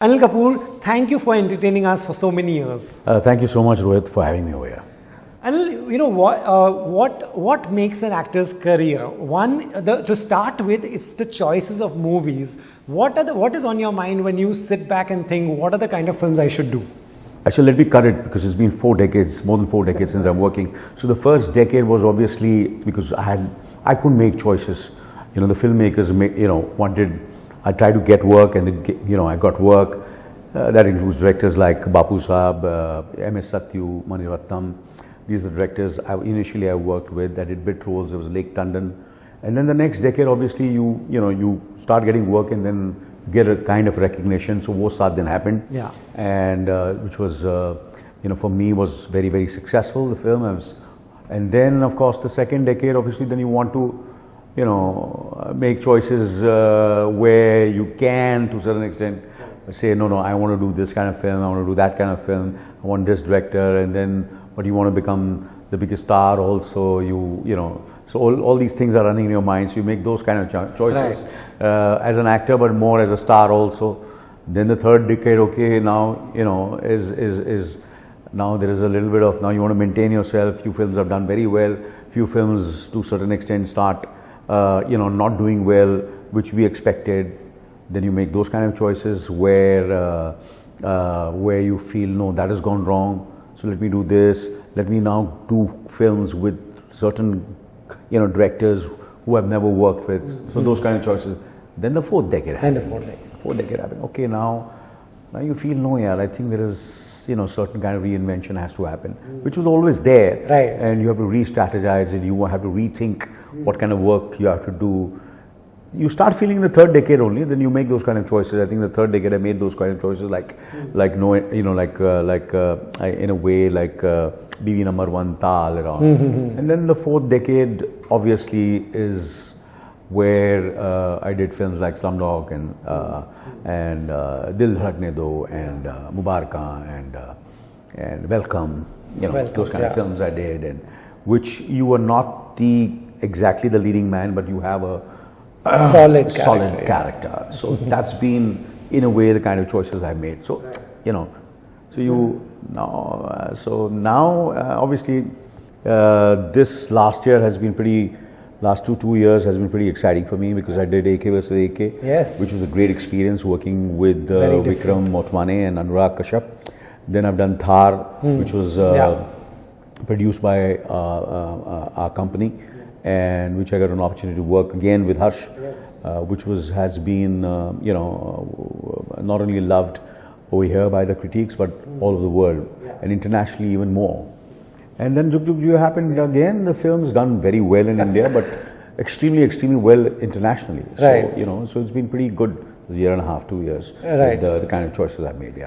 Anil Kapoor, thank you for entertaining us for so many years. Thank you so much, Rohit, for having me over here. Anil, you know what makes an actor's career? One, to start with, it's the choices of movies. What is on your mind when you sit back and think, what are the kind of films I should do? Actually, let me cut it because it's been 4 decades, more than 4 decades since I'm working. So the first decade was obviously because I couldn't make choices. You know, the filmmakers, wanted. I tried to get work, and I got work. That includes directors like Bapu Saab, M.S. Satyu, Mani Ratnam. These are the directors initially I worked with. I did bit roles. There was Lake Tandon, and then the next decade, obviously, you start getting work and then get a kind of recognition. So Wo Saath Din happened, yeah, and which was for me was very, very successful. The film and then of course the second decade, obviously, then you want to make choices where you can, to a certain extent, say, no, I want to do this kind of film, I want to do that kind of film, I want this director, and then, but you want to become the biggest star also, so all these things are running in your mind, so you make those kind of choices, right, as an actor, but more as a star also. Then the third decade, okay, now, is now there is a little bit of, now you want to maintain yourself. Few films have done very well, few films to a certain extent start not doing well, which we expected. Then you make those kind of choices where you feel, no, that has gone wrong, so let me do this. Let me now do films with certain directors who I've never worked with. So those kind of choices. Then the fourth decade happened. Fourth decade happened. Okay, now you feel, no, I think there is certain kind of reinvention has to happen, which was always there, right? And you have to re-strategize it. You have to rethink what kind of work you have to do. You start feeling the third decade only, then you make those kind of choices. I think the third decade I made those kind of choices, in a way like BV number 1 Tal around. And then the fourth decade obviously is where I did films like Slumdog and Dil Dhadakne Do and Mubaraka and Welcome, those kind of films I did, and which you were not exactly the leading man, but you have a solid character. So that's been, in a way, the kind of choices I made. So, now, obviously, this last year has been last two years has been pretty exciting for me because I did AK vs AK, yes, which was a great experience working with Vikram Motwane and Anurag Kashyap. Then I've done Thar, which was produced by our company, and which I got an opportunity to work again with Harsh, which has been not only loved over here by the critics but all over the world, and internationally even more. And then Jugjugg Jeeyo happened again. The film's done very well in India, but extremely, extremely well internationally. Right. So so it's been pretty good. A year and a half, 2 years. Right. With the kind of choices I've made. Yeah.